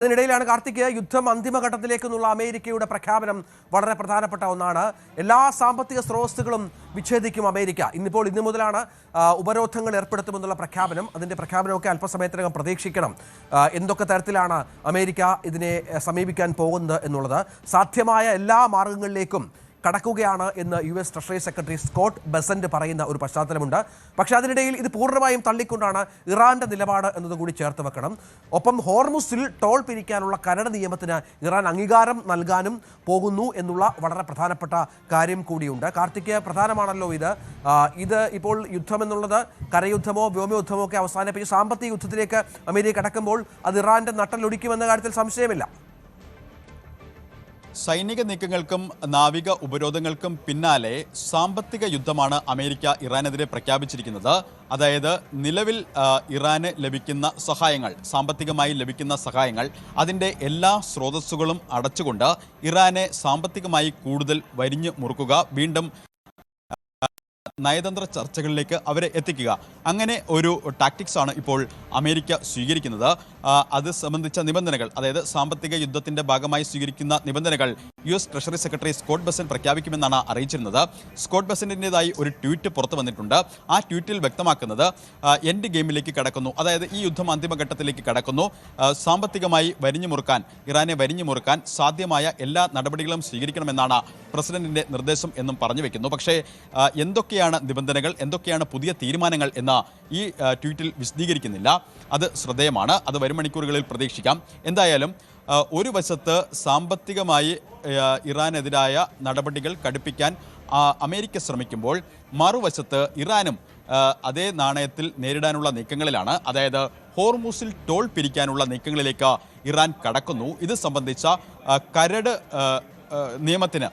അതിനിടയിലാണ് കാർത്തിക് യുദ്ധം അന്തിമഘട്ടത്തിലേക്കെന്നുള്ള അമേരിക്കയുടെ പ്രഖ്യാപനം വളരെ പ്രധാനപ്പെട്ട ഒന്നാണ്. എല്ലാ സാമ്പത്തിക സ്രോതസ്സുകളും വിച്ഛേദിക്കും അമേരിക്ക. ഇന്നു മുതലാണ് ഉപരോധങ്ങൾ ഏർപ്പെടുത്തുമെന്നുള്ള പ്രഖ്യാപനം. അതിൻ്റെ പ്രഖ്യാപനമൊക്കെ അല്പസമയത്തിനകം പ്രതീക്ഷിക്കണം. എന്തൊക്കെ തരത്തിലാണ് അമേരിക്ക ഇതിനെ സമീപിക്കാൻ പോകുന്നത് എന്നുള്ളത് സാധ്യമായ എല്ലാ മാർഗങ്ങളിലേക്കും കടക്കുകയാണ് എന്ന് US treasury secretary Scott Bessent പറയുന്ന ഒരു പശ്ചാത്തലമുണ്ട്. പക്ഷേ അതിനിടയിൽ ഇത് പൂർണ്ണമായും തള്ളിക്കൊണ്ടാണ് ഇറാന്റെ നിലപാട് എന്നതും കൂടി ചേർത്ത് വെക്കണം. ഒപ്പം ഹോർമുസിൽ ടോൾ പിരിക്കാനുള്ള കരട് നിയമത്തിന് ഇറാൻ അംഗീകാരം നൽകാനും പോകുന്നു എന്നുള്ള വളരെ പ്രധാനപ്പെട്ട കാര്യം കൂടിയുണ്ട്. കാർത്തിക്, പ്രധാനമാണല്ലോ ഇത് ഇപ്പോൾ യുദ്ധം എന്നുള്ളത് കരയുദ്ധമോ വ്യോമയുദ്ധമോ ഒക്കെ അവസാനിപ്പിച്ച് സാമ്പത്തിക യുദ്ധത്തിലേക്ക് അമേരിക്ക കടക്കുമ്പോൾ അത് ഇറാന്റെ നട്ടലൊടിക്കുമെന്ന കാര്യത്തിൽ സംശയമില്ല. സൈനിക നീക്കങ്ങൾക്കും നാവിക ഉപരോധങ്ങൾക്കും പിന്നാലെ സാമ്പത്തിക യുദ്ധമാണ് അമേരിക്ക ഇറാനെതിരെ പ്രഖ്യാപിച്ചിരിക്കുന്നത്. അതായത് നിലവിൽ ഇറാന് ലഭിക്കുന്ന സഹായങ്ങൾ, സാമ്പത്തികമായി ലഭിക്കുന്ന സഹായങ്ങൾ, അതിൻ്റെ എല്ലാ സ്രോതസ്സുകളും അടച്ചുകൊണ്ട് ഇറാനെ സാമ്പത്തികമായി കൂടുതൽ വരിഞ്ഞു മുറുക്കുക, വീണ്ടും നയതന്ത്ര ചർച്ചകളിലേക്ക് അവരെ എത്തിക്കുക. അങ്ങനെ ഒരു ടാക്ടിക്സ് ആണ് ഇപ്പോൾ അമേരിക്ക സ്വീകരിക്കുന്നത്. അത് സംബന്ധിച്ച നിബന്ധനകൾ, അതായത് സാമ്പത്തിക യുദ്ധത്തിൻ്റെ ഭാഗമായി സ്വീകരിക്കുന്ന നിബന്ധനകൾ US treasury secretary Scott Bessent പ്രഖ്യാപിക്കുമെന്നാണ് അറിയിച്ചിരുന്നത്. സ്കോട്ട് ബെസന്റിൻ്റെതായി ഒരു ട്വീറ്റ് പുറത്തു വന്നിട്ടുണ്ട്. ആ ട്വീറ്റിൽ വ്യക്തമാക്കുന്നത് എൻഡ് ഗെയിമിലേക്ക് കടക്കുന്നു, അതായത് ഈ യുദ്ധം അന്തിമഘട്ടത്തിലേക്ക് കടക്കുന്നു, സാമ്പത്തികമായി ഇറാനെ വരിഞ്ഞു മുറുക്കാൻ സാധ്യമായ എല്ലാ നടപടികളും സ്വീകരിക്കണമെന്നാണ് പ്രസിഡന്റിന്റെ നിർദ്ദേശം എന്നും പറഞ്ഞു വെക്കുന്നു. പക്ഷേ എന്തൊക്കെയാണ് നിബന്ധനകൾ, എന്തൊക്കെയാണ് പുതിയ തീരുമാനങ്ങൾ എന്ന ഈ ട്വീറ്റിൽ വിശദീകരിക്കുന്നില്ല. അത് ശ്രദ്ധേയമാണ്. അത് വരും മണിക്കൂറുകളിൽ പ്രതീക്ഷിക്കാം. എന്തായാലും ഒരു വശത്ത് സാമ്പത്തികമായി ഇറാനെതിരായ നടപടികൾ കടുപ്പിക്കാൻ അമേരിക്ക ശ്രമിക്കുമ്പോൾ, മറുവശത്ത് ഇറാനും അതേ നാണയത്തിൽ നേരിടാനുള്ള നീക്കങ്ങളിലാണ്. അതായത് ഹോർമുസിൽ ടോൾ പിരിക്കാനുള്ള നീക്കങ്ങളിലേക്ക് ഇറാൻ കടക്കുന്നു. ഇത് സംബന്ധിച്ച കരട് നിയമത്തിന്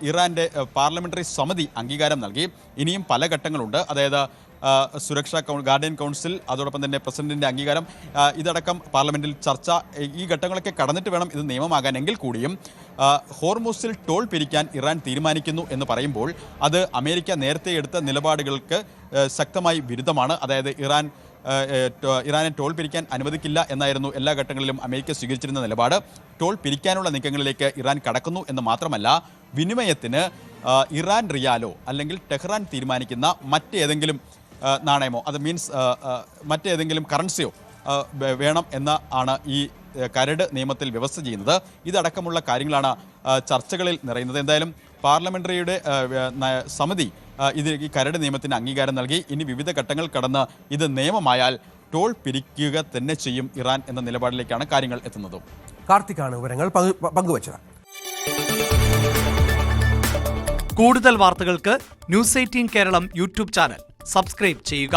ഇറാൻ്റെ പാർലമെൻ്ററി സമിതി അംഗീകാരം നൽകി. ഇനിയും പല ഘട്ടങ്ങളുണ്ട്. അതായത് സുരക്ഷാ ഗാർഡിയൻ കൗൺസിൽ, അതോടൊപ്പം തന്നെ പ്രസിഡന്റിൻ്റെ അംഗീകാരം, ഇതടക്കം പാർലമെൻറ്റിൽ ചർച്ച, ഈ ഘട്ടങ്ങളൊക്കെ കടന്നിട്ട് വേണം ഇത് നിയമമാകാനെങ്കിൽ കൂടിയും ഹോർമുസിൽ ടോൾ പിരിക്കാൻ ഇറാൻ തീരുമാനിക്കുന്നു എന്ന് പറയുമ്പോൾ അത് അമേരിക്ക നേരത്തെ എടുത്ത നിലപാടുകൾക്ക് ശക്തമായി വിരുദ്ധമാണ്. അതായത് ഇറാനെ ടോൾ പിരിക്കാൻ അനുവദിക്കില്ല എന്നായിരുന്നു എല്ലാ ഘട്ടങ്ങളിലും അമേരിക്ക സ്വീകരിച്ചിരുന്ന നിലപാട്. ടോൾ പിരിക്കാനുള്ള നീക്കങ്ങളിലേക്ക് ഇറാൻ കടക്കുന്നു എന്ന് മാത്രമല്ല, വിനിമയത്തിന് ഇറാൻ റിയാലോ അല്ലെങ്കിൽ ടെഹ്റാൻ തീരുമാനിക്കുന്ന മറ്റേതെങ്കിലും നാണയമോ, അത് മീൻസ് മറ്റേതെങ്കിലും കറൻസിയോ വേണം എന്ന് ആണ് ഈ കരട് നിയമത്തിൽ വ്യവസ്ഥ ചെയ്യുന്നത്. ഇതടക്കമുള്ള കാര്യങ്ങളാണ് ചർച്ചകളിൽ നിറയുന്നത്. എന്തായാലും പാർലമെൻ്ററിയുടെ സമിതി ഈ കരട് നിയമത്തിന് അംഗീകാരം നൽകി. ഇനി വിവിധ ഘട്ടങ്ങൾ കടന്ന് ഇത് നിയമമായാൽ ടോൾ പിരിക്കുക തന്നെ ചെയ്യും ഇറാൻ എന്ന നിലപാടിലേക്കാണ് കാര്യങ്ങൾ എത്തുന്നത്. കാർത്തിക്കാണ് വിവരങ്ങൾ പങ്കുവച്ചത്. കൂടുതൽ വാർത്തകൾക്ക് News 18 Keralam YouTube channel subscribe ചെയ്യുക.